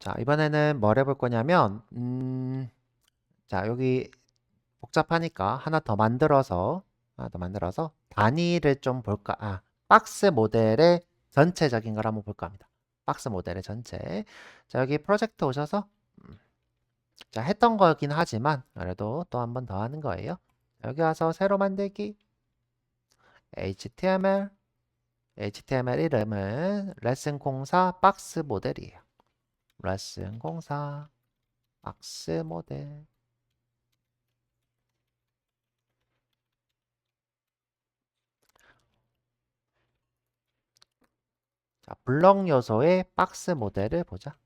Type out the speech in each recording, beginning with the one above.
자, 이번에는 뭘 해볼 거냐면, 자, 여기 복잡하니까 하나 더 만들어서 단위를 좀 볼까? 박스 모델의 전체적인 걸 한번 볼까 합니다. 박스 모델의 전체. 자, 여기 프로젝트 오셔서, 자, 했던 거긴 하지만, 그래도 또 한 번 더 하는 거예요. 여기 와서 새로 만들기, HTML 이름은 레슨 공사 박스 모델이에요. 레슨 공사 박스 모델. 자, 블럭 요소의 박스 모델을 보자.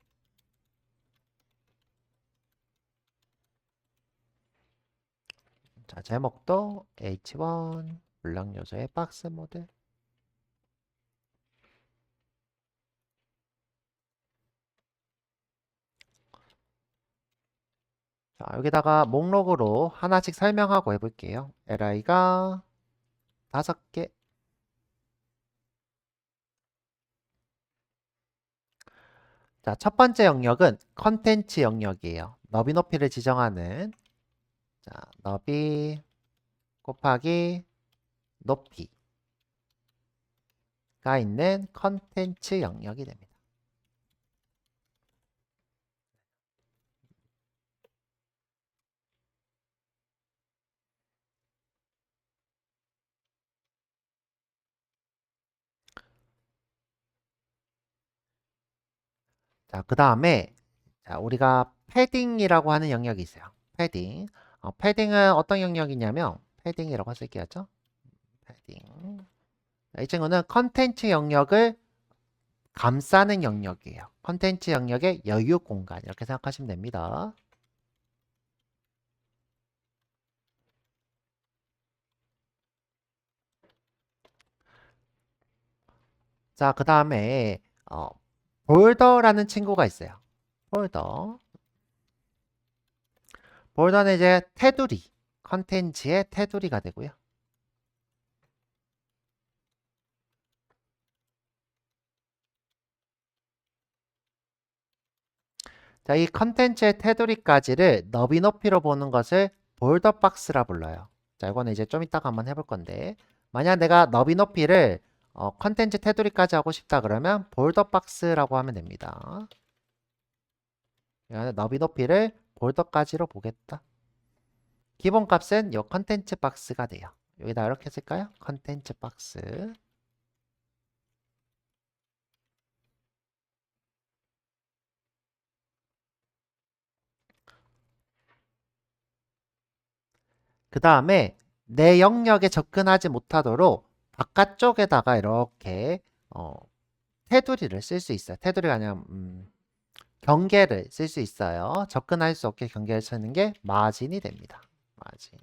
자, 제목도 H1 블럭 요소의 박스 모델. 자, 여기다가 목록으로 하나씩 설명하고 해볼게요. li가 5개. 자, 첫 번째 영역은 컨텐츠 영역이에요. 너비 높이를 지정하는, 자, 너비 곱하기 높이가 있는 컨텐츠 영역이 됩니다. 자, 그 다음에 우리가 패딩이라고 하는 영역이 있어요. 패딩. 패딩은 어떤 영역이냐면 패딩이라고 쓸게요. 패딩. 이 친구는 컨텐츠 영역을 감싸는 영역이에요. 컨텐츠 영역의 여유 공간 이렇게 생각하시면 됩니다. 자, 그 다음에 볼더라는 친구가 있어요. 볼더. 볼더는 이제 테두리, 컨텐츠의 테두리가 되고요. 자, 이 컨텐츠의 테두리까지를 너비 높이로 보는 것을 볼더 박스라 불러요. 자, 이거는 이제 좀 이따가 한번 해볼 건데, 만약 내가 너비 높이를 컨텐츠 테두리까지 하고 싶다 그러면 볼더 박스라고 하면 됩니다. 너비 높이를 볼더까지로 보겠다. 기본값은 이 컨텐츠 박스가 돼요. 여기다 이렇게 쓸까요? 컨텐츠 박스. 그 다음에 내 영역에 접근하지 못하도록 바깥쪽에다가 이렇게 테두리를 쓸 수 있어요. 테두리가 아니라 경계를 쓸 수 있어요. 접근할 수 없게 경계를 쓰는 게 마진이 됩니다. 마진.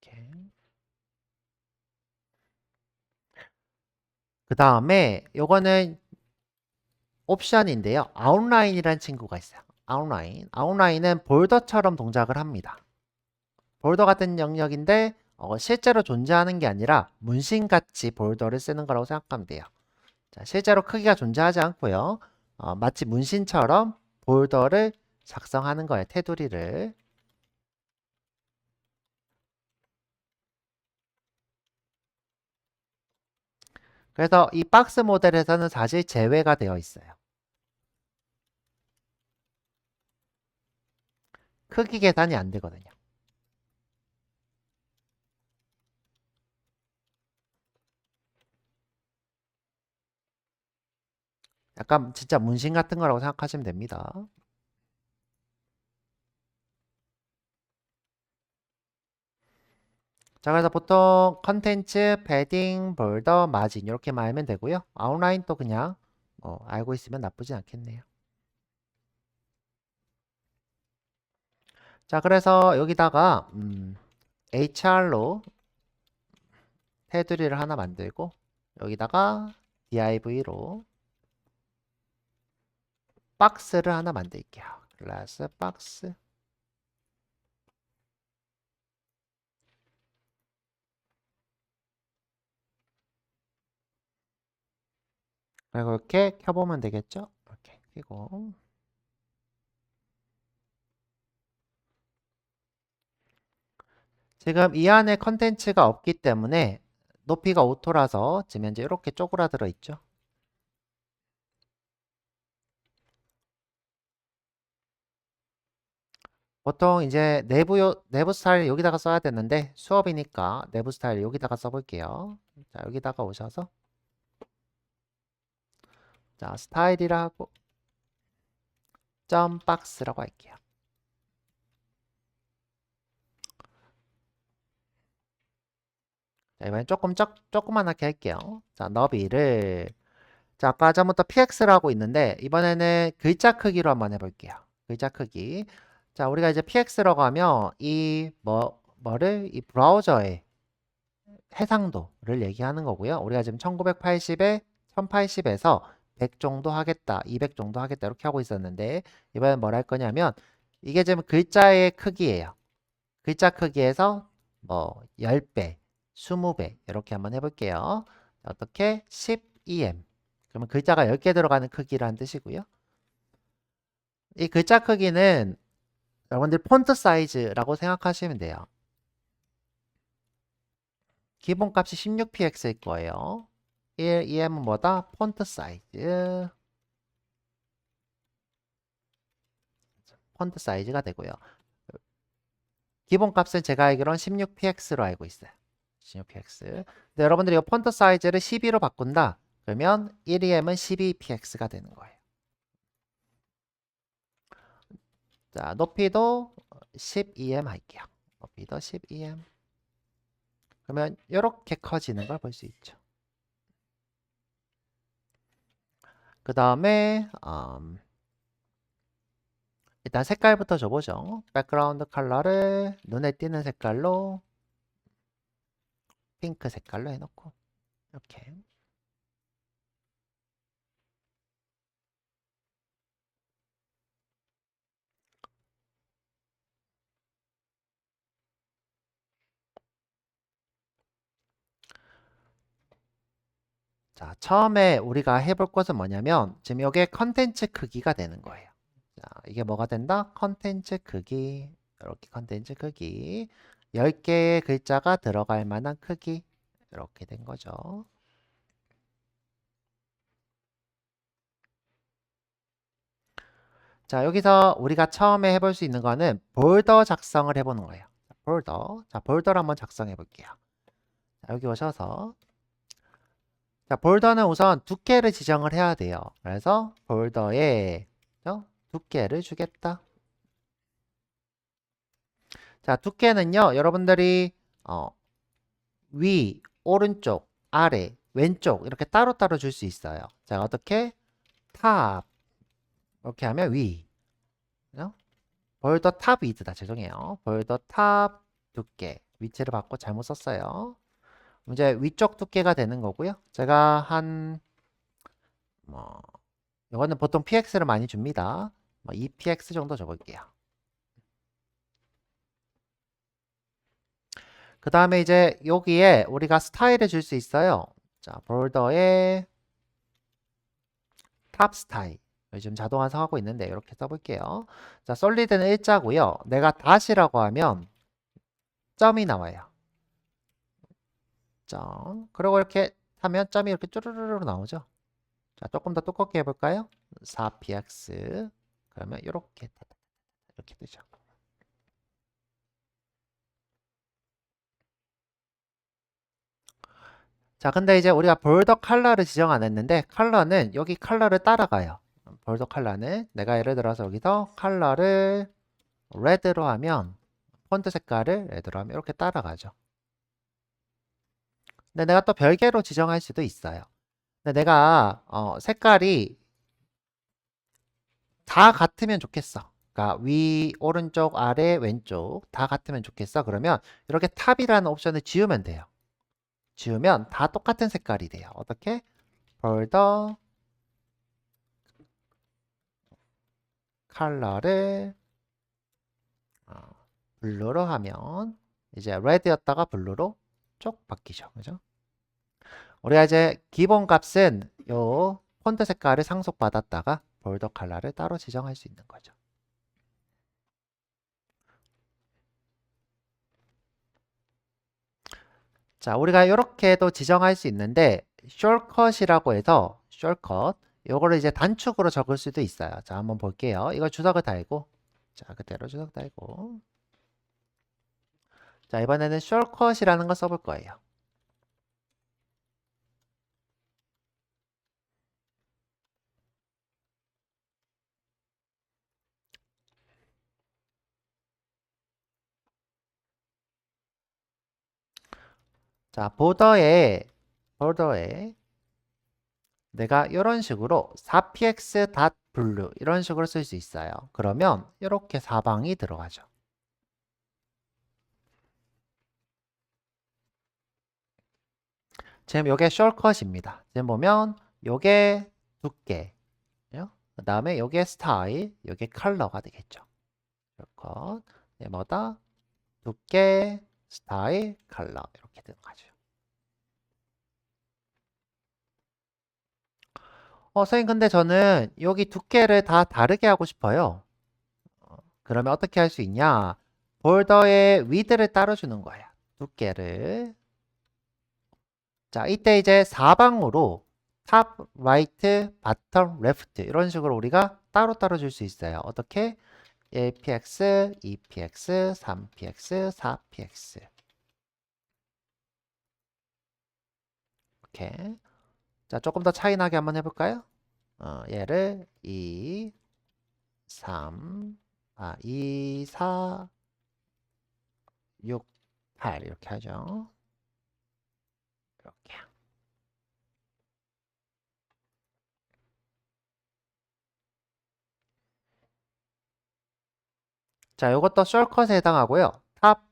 이렇게. 그 다음에 요거는 옵션인데요. 아웃라인이라는 친구가 있어요. 아웃라인. 아웃라인은 볼더처럼 동작을 합니다. 볼더 같은 영역인데 실제로 존재하는 게 아니라 문신같이 볼더를 쓰는 거라고 생각하면 돼요. 자, 실제로 크기가 존재하지 않고요. 마치 문신처럼 볼더를 작성하는 거예요. 테두리를. 그래서 이 박스 모델에서는 사실 제외가 되어 있어요. 크기 계산이 안 되거든요. 약간 진짜 문신 같은 거라고 생각하시면 됩니다. 자, 그래서 보통 컨텐츠, 패딩, 볼더, 마진 이렇게 말하면 되고요. 아웃라인 또 그냥 알고 있으면 나쁘진 않겠네요. 자, 그래서 여기다가 HR로 테두리를 하나 만들고 여기다가 div로 박스를 하나 만들게요. 클래스 박스. 그리고 이렇게 켜보면 되겠죠? 이렇게 켜고 지금 이 안에 컨텐츠가 없기 때문에 높이가 오토라서 지금 현재 이렇게 쪼그라들어 있죠. 보통 이제 내부 스타일 여기다가 써야 되는데 수업이니까 내부 스타일 여기다가 써볼게요. 자, 여기다가 오셔서 자, 스타일이라고 점 박스라고 할게요. 자, 이번엔 조그만하게 할게요. 자, 너비를 자, 아까 전부터 px라고 있는데 이번에는 글자 크기로 한번 해볼게요. 글자 크기. 자, 우리가 이제 px라고 하면 이 브라우저의 해상도를 얘기하는 거고요. 우리가 지금 1980에 1080에서 100 정도 하겠다, 200 정도 하겠다 이렇게 하고 있었는데 이번엔 뭘 할 거냐면 이게 지금 글자의 크기예요. 글자 크기에서 뭐 10배, 20배 이렇게 한번 해볼게요. 어떻게? 10em. 그러면 글자가 10개 들어가는 크기라는 뜻이고요. 이 글자 크기는 여러분들 폰트 사이즈라고 생각하시면 돼요. 기본값이 16px일 거예요. 1em은 뭐다? 폰트 사이즈. 폰트 사이즈가 되고요. 기본값은 제가 알기로는 16px로 알고 있어요. 16px. 근데 여러분들이 이 폰트 사이즈를 12로 바꾼다. 그러면 1em은 12px가 되는 거예요. 자, 높이도 12em 할게요. 높이도 12em. 그러면 이렇게 커지는 걸 볼 수 있죠. 그 다음에 일단 색깔부터 줘보죠. 백그라운드 컬러를 눈에 띄는 색깔로 핑크 색깔로 해놓고 이렇게 자, 처음에 우리가 해볼 것은 뭐냐면 지금 이게 컨텐츠 크기가 되는 거예요. 자, 이게 뭐가 된다? 컨텐츠 크기. 이렇게 컨텐츠 크기. 10개의 글자가 들어갈 만한 크기. 이렇게 된 거죠. 자, 여기서 우리가 처음에 해볼 수 있는 거는 볼더 작성을 해보는 거예요. 볼더. 자, 볼더를 한번 작성해 볼게요. 자, 여기 오셔서 자, 볼더는 우선 두께를 지정을 해야 돼요. 그래서 볼더에 두께를 주겠다. 자, 두께는요, 여러분들이 위, 오른쪽, 아래, 왼쪽 이렇게 따로따로 줄 수 있어요. 자, 어떻게? 탑 이렇게 하면 위. 볼더 탑 위드다. 죄송해요. 볼더 탑 두께 위치를 바꿔 잘못 썼어요. 이제 위쪽 두께가 되는 거고요. 제가 뭐 이거는 보통 px를 많이 줍니다. 뭐 2px 정도 줘볼게요. 그 다음에 이제 여기에 우리가 스타일을 줄 수 있어요. 자, 볼더에 탑 스타일. 요즘 자동 완성하고 있는데 이렇게 써볼게요. 자, 솔리드는 일자고요. 내가 닷이라고 하면 점이 나와요. 점. 그리고 이렇게 하면 점이 이렇게 쭈르르르 나오죠. 자, 조금 더 두껍게 해볼까요? 4px. 그러면 이렇게 되죠. 자, 근데 이제 우리가 볼더 컬러를 지정 안 했는데 컬러는 여기 컬러를 따라가요. 볼더 컬러는 내가 예를 들어서 여기서 컬러를 레드로 하면 폰트 색깔을 레드로 하면 이렇게 따라가죠. 근데 내가 또 별개로 지정할 수도 있어요. 근데 내가 색깔이 다 같으면 좋겠어. 그러니까 위, 오른쪽, 아래, 왼쪽 다 같으면 좋겠어. 그러면 이렇게 탑이라는 옵션을 지우면 돼요. 지우면 다 똑같은 색깔이 돼요. 어떻게? 볼더 컬러를 블루로 하면 이제 레드였다가 블루로 쭉 바뀌죠. 그죠? 우리가 이제 기본 값은 요 폰트 색깔을 상속받았다가 볼더 컬러를 따로 지정할 수 있는 거죠. 자, 우리가 이렇게도 지정할 수 있는데 숄컷이라고 해서 숄컷 요거를 이제 단축으로 적을 수도 있어요. 자, 한번 볼게요. 이거 주석을 달고 자, 그대로 주석 달고 자, 이번에는 숄컷이라는 거 써볼 거예요. 자, 보더에 내가 이런 식으로 4px.blue 이런 식으로 쓸 수 있어요. 그러면 이렇게 사방이 들어가죠. 지금 이게 숄컷입니다. 지금 보면 이게 두께, 그 다음에 이게 스타일, 이게 컬러가 되겠죠. 숄컷, 뭐다? 두께, 스타일, 컬러 이렇게 들어가죠. 선생님 근데 저는 여기 두께를 다 다르게 하고 싶어요. 그러면 어떻게 할 수 있냐? 볼더의 위드를 따로 주는 거야. 두께를. 자, 이때 이제 사방으로 탑, 라이트, 바텀, 레프트 이런 식으로 우리가 따로따로 줄 수 있어요. 어떻게? 1px, 2px, 3px, 4px 이렇게. 자, 조금 더 차이 나게 한번 해볼까요? 얘를 2, 3, 2, 4, 6, 8 이렇게 하죠. 이렇게. 자, 이것도 숄컷에 해당하고요. 탑,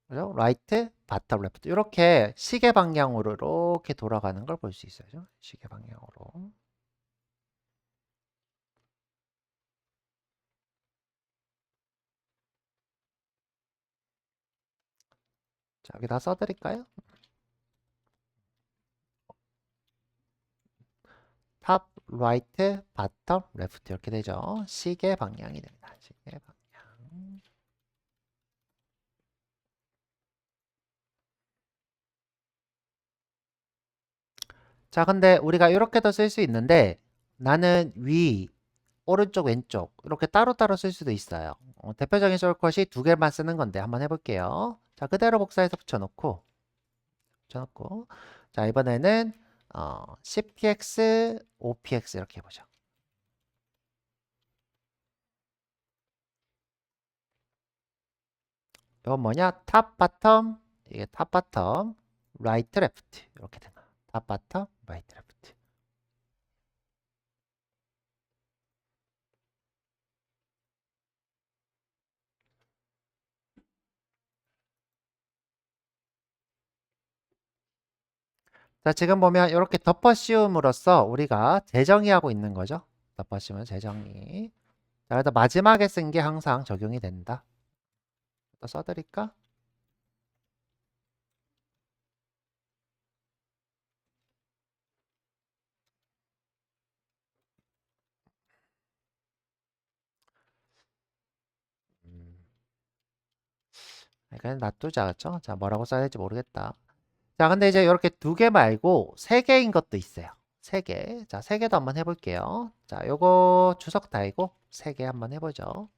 그죠? 라이트, 바텀, 레프트 이렇게 시계 방향으로 이렇게 돌아가는 걸 볼 수 있어요. 시계 방향으로. 자, 여기다 써드릴까요? 탑, 라이트, 바텀, 레프트 이렇게 되죠. 시계 방향이 됩니다. 시계 방향. 자, 근데 우리가 이렇게도 쓸 수 있는데 나는 위, 오른쪽, 왼쪽 이렇게 따로따로 쓸 수도 있어요. 대표적인 숄컷이 두 개만 쓰는 건데 한번 해볼게요. 자, 그대로 복사해서 붙여놓고 자, 이번에는 10px, 5px 이렇게 해보죠. 이건 뭐냐? 탑, 바텀, 이게 탑, 바텀, 라이트, 레프트 이렇게 되나? 탑, 바텀, 라이트, 레프트. 자, 지금 보면 이렇게 덮어 씌움으로써 우리가 재정의하고 있는 거죠. 덮어 씌우면 재정의. 자, 그래서 마지막에 쓴 게 항상 적용이 된다. 또 써드릴까? 그냥 놔두자, 그죠? 자, 뭐라고 써야 될지 모르겠다. 자, 근데 이제 이렇게 두 개 말고 세 개인 것도 있어요. 세 개. 자, 세 개도 한번 해볼게요. 자, 요거 주석 달고 세 개 한번 해보죠.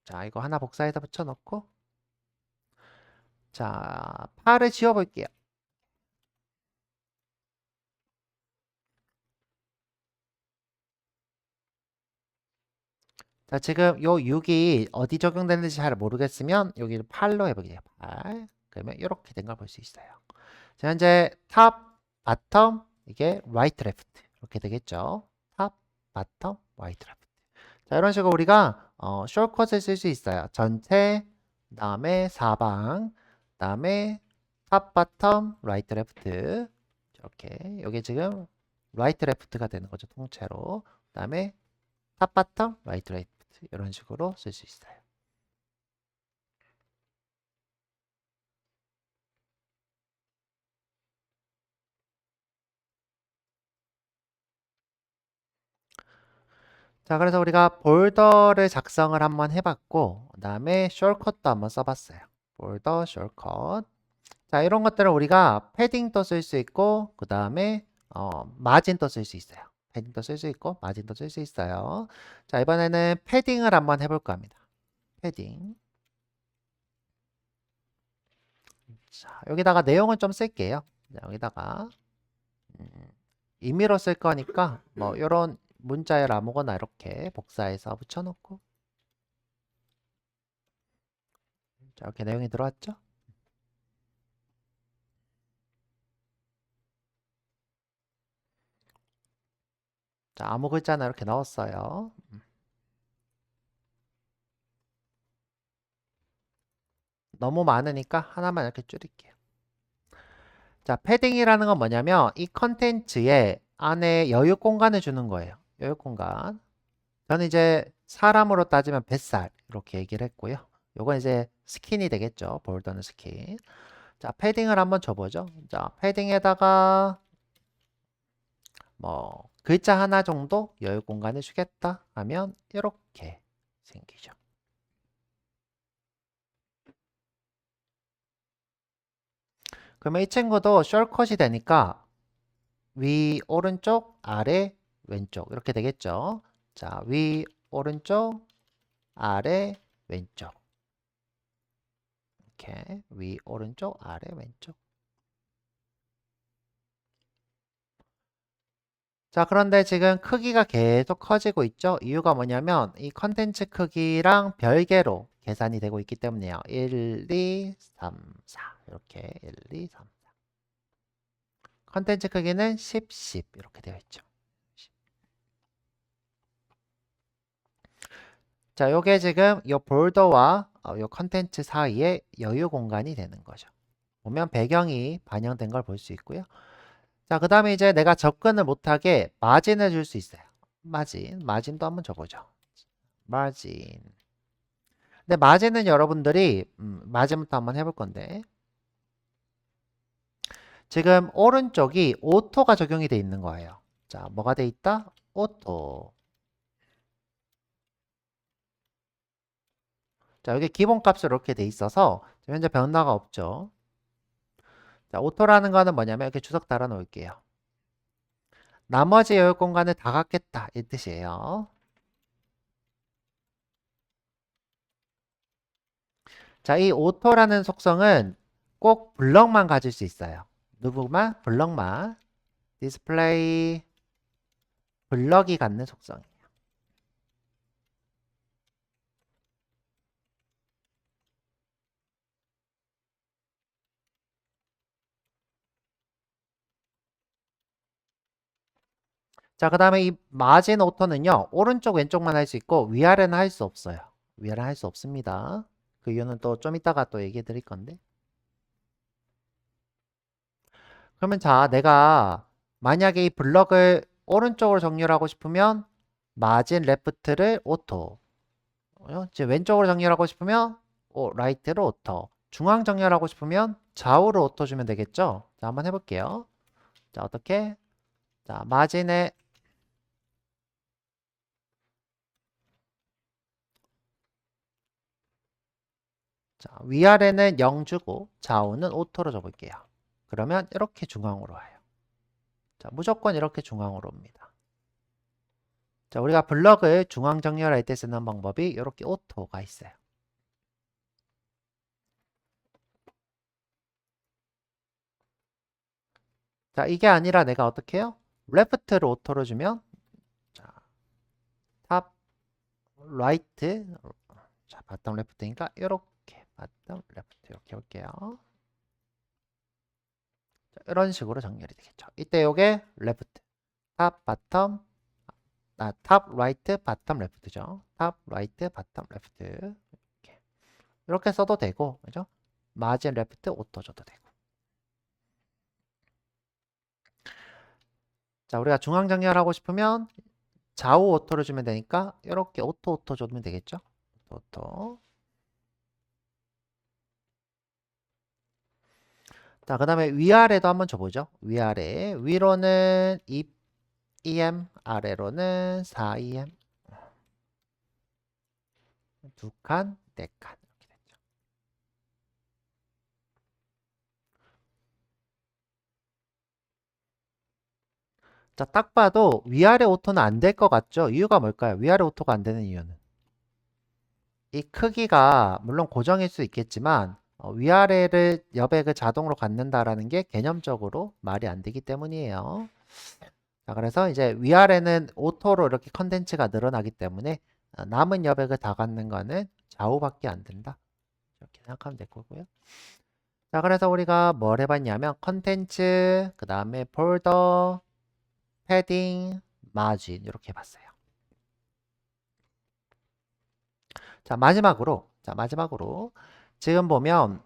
자, 이거 하나 복사해서 붙여놓고 자, 팔을 지워볼게요. 자, 지금 요 6이 어디 적용되는지 잘 모르겠으면 여기를 8로 해볼게요. 8. 그러면 이렇게 된 걸 볼 수 있어요. 자, 현재 탑, 바텀, 이게 라이트, 레프트 이렇게 되겠죠. 탑, 바텀, 라이트, 레프트. 자, 이런 식으로 우리가 숄컷을 쓸 수 있어요. 전체, 그다음에 사방, 그다음에 탑, 바텀, 라이트, 레프트 이렇게 여기 지금 라이트 레프트가 되는 거죠. 통째로. 그 다음에 탑 바텀 라이트 레프트 이런 식으로 쓸 수 있어요. 자, 그래서 우리가 볼더를 작성을 한번 해봤고, 그 다음에 숄컷도 한번 써봤어요. 볼더, 숄컷. 자, 이런 것들을 우리가 패딩도 쓸 수 있고, 그 다음에 마진도 쓸 수 있어요. 패딩도 쓸 수 있고, 마진도 쓸 수 있어요. 자, 이번에는 패딩을 한번 해볼까 합니다. 패딩. 자, 여기다가 내용을 좀 쓸게요. 자, 여기다가 음, 임의로 쓸 거니까 뭐 이런 문자열 아무거나 이렇게 복사해서 붙여놓고 자, 이렇게 내용이 들어왔죠? 자, 아무 글자나 이렇게 넣었어요. 너무 많으니까 하나만 이렇게 줄일게요. 자, 패딩이라는 건 뭐냐면 이 컨텐츠에 안에 여유 공간을 주는 거예요. 여유 공간. 저는 이제 사람으로 따지면 뱃살 이렇게 얘기를 했고요. 요건 이제 스킨이 되겠죠. 볼더는 스킨. 자, 패딩을 한번 줘보죠. 자, 패딩에다가 뭐 글자 하나 정도 여유 공간을 주겠다 하면 이렇게 생기죠. 그러면 이 친구도 숄컷이 되니까 위 오른쪽 아래 왼쪽 이렇게 되겠죠. 자, 위 오른쪽 아래 왼쪽 이렇게 위 오른쪽 아래 왼쪽. 자, 그런데 지금 크기가 계속 커지고 있죠. 이유가 뭐냐면 이 컨텐츠 크기랑 별개로 계산이 되고 있기 때문이에요. 1, 2, 3, 4 이렇게 1, 2, 3, 4 컨텐츠 크기는 10, 10 이렇게 되어 있죠. 자, 요게 지금 요 볼더와 요 컨텐츠 사이에 여유 공간이 되는 거죠. 보면 배경이 반영된 걸 볼 수 있고요. 자, 그 다음에 이제 내가 접근을 못하게 마진을 줄 수 있어요. 마진도 한번 줘보죠. 마진. 근데 마진은 여러분들이 마진부터 한번 해볼 건데 지금 오른쪽이 오토가 적용이 돼 있는 거예요. 자, 뭐가 돼 있다? 오토. 자, 여기 기본값으로 이렇게 돼 있어서 현재 변화가 없죠. 자, 오토라는 거는 뭐냐면 이렇게 주석 달아 놓을게요. 나머지 여유 공간을 다 갖겠다 이 뜻이에요. 자, 이 오토라는 속성은 꼭 블럭만 가질 수 있어요. 누구만? 블럭만. 디스플레이 블럭이 갖는 속성이에요. 자, 그 다음에 이 마진 오토는요, 오른쪽, 왼쪽만 할 수 있고, 위아래는 할 수 없어요. 위아래는 할 수 없습니다. 그 이유는 또 좀 이따가 또 얘기해 드릴 건데. 그러면 자, 내가 만약에 이 블럭을 오른쪽으로 정렬하고 싶으면, 마진 레프트를 오토. 이제 왼쪽으로 정렬하고 싶으면, 라이트로 오토. 중앙 정렬하고 싶으면, 좌우로 오토 주면 되겠죠? 자, 한번 해볼게요. 자, 어떻게? 자, 마진에 자, 위아래는 0 주고 좌우는 오토로 줘볼게요. 그러면 이렇게 중앙으로 와요. 자, 무조건 이렇게 중앙으로 옵니다. 자, 우리가 블럭을 중앙 정렬할 때 쓰는 방법이 이렇게 오토가 있어요. 자, 이게 아니라 내가 어떻게 해요? 레프트를 오토로 주면 자, 탑, 라이트 자, 바텀 레프트니까 이렇게 바텀 레프트 이렇게 볼게요. 자, 이런 식으로 정렬이 되겠죠. 이때 요게 레프트, 탑, 바텀 탑, 라이트, 바텀, 레프트죠. 탑, 라이트, 바텀, 레프트. 이렇게 써도 되고, 그죠? 마진, 레프트, 오토 줘도 되고. 자, 우리가 중앙 정렬하고 싶으면 좌우 오토를 주면 되니까 이렇게 오토 줘면 되겠죠? 오토. 자, 그 다음에 위아래도 한번 줘보죠. 위아래. 위로는 2em, 아래로는 4em. 두 칸, 네 칸. 이렇게 됐죠. 자, 딱 봐도 위아래 오토는 안 될 것 같죠? 이유가 뭘까요? 위아래 오토가 안 되는 이유는. 이 크기가 물론 고정일 수 있겠지만 위아래를 여백을 자동으로 갖는다라는 게 개념적으로 말이 안 되기 때문이에요. 자, 그래서 이제 위아래는 오토로 이렇게 컨텐츠가 늘어나기 때문에 남은 여백을 다 갖는 거는 좌우밖에 안 된다. 이렇게 생각하면 될 거고요. 자, 그래서 우리가 뭘 해봤냐면 컨텐츠, 그 다음에 폴더, 패딩, 마진 이렇게 해봤어요. 자, 마지막으로 지금 보면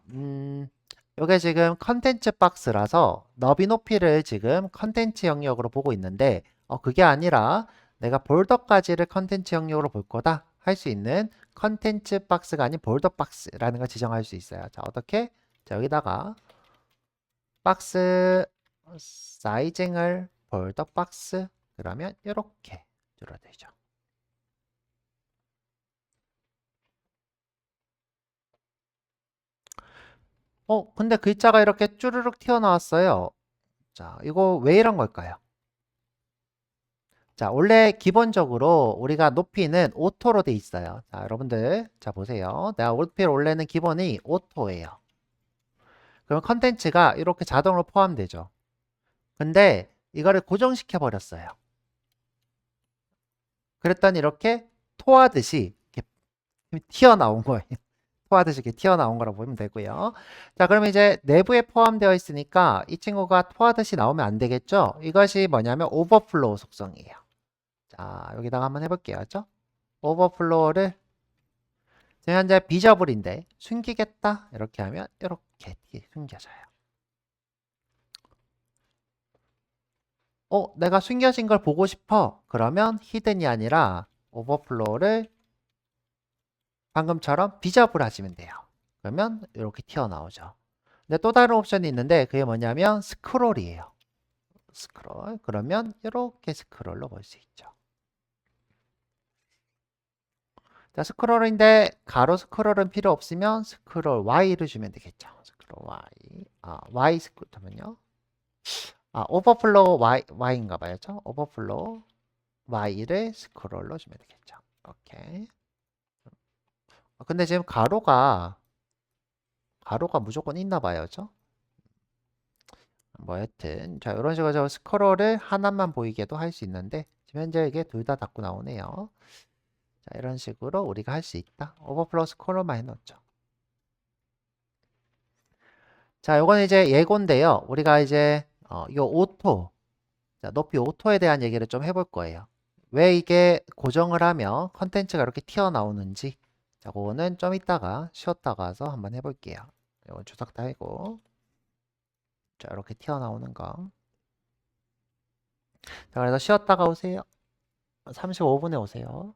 이게 지금 컨텐츠 박스라서 너비 높이를 지금 컨텐츠 영역으로 보고 있는데 그게 아니라 내가 볼더까지를 컨텐츠 영역으로 볼 거다 할 수 있는 컨텐츠 박스가 아닌 볼더 박스라는 걸 지정할 수 있어요. 자, 어떻게? 자, 여기다가 박스 사이징을 볼더 박스 그러면 이렇게 줄어들죠. 근데 글자가 이렇게 쭈르륵 튀어나왔어요. 자, 이거 왜 이런 걸까요? 자, 원래 기본적으로 우리가 높이는 오토로 돼 있어요. 자, 여러분들, 자, 보세요. 내가 높이를 원래는 기본이 오토예요. 그럼 컨텐츠가 이렇게 자동으로 포함되죠. 근데 이거를 고정시켜 버렸어요. 그랬더니 이렇게 토하듯이 이렇게 튀어나온 거예요. 토하듯이 이렇게 튀어나온 거라고 보면 되고요. 자, 그러면 이제 내부에 포함되어 있으니까 이 친구가 토하듯이 나오면 안 되겠죠? 이것이 뭐냐면 오버플로우 속성이에요. 자, 여기다가 한번 해볼게요. 그죠? 오버플로우를 지금 현재 비저블인데 숨기겠다 이렇게 하면 이렇게 숨겨져요. 내가 숨겨진 걸 보고 싶어. 그러면 히든이 아니라 오버플로우를 방금처럼 비저블 하시면 돼요. 그러면 이렇게 튀어나오죠. 근데 또 다른 옵션이 있는데 그게 뭐냐면 스크롤이에요. 스크롤. 그러면 이렇게 스크롤로 볼 수 있죠. 자, 스크롤인데 가로 스크롤은 필요 없으면 스크롤 Y를 주면 되겠죠. 스크롤 Y. Y 스크롤 잠깐만요. 오버플로우 Y인가 봐요. 오버플로우 Y를 스크롤로 주면 되겠죠. 오케이. 근데 지금 가로가 무조건 있나 봐요. 뭐 여튼 자, 이런 식으로 저 스크롤을 하나만 보이게도 할 수 있는데 지금 현재 이게 둘 다 닫고 나오네요. 자, 이런 식으로 우리가 할 수 있다. 오버플로우 스크롤만 해놓죠. 자, 요건 이제 예고인데요. 우리가 이제 요 오토, 자, 높이 오토에 대한 얘기를 좀 해볼 거예요. 왜 이게 고정을 하면 컨텐츠가 이렇게 튀어나오는지. 자, 그거는 좀 이따가 쉬었다 가서 한번 해볼게요. 이건 주석 달고. 자, 이렇게 튀어나오는 거. 자, 그래서 쉬었다가 오세요. 35분에 오세요.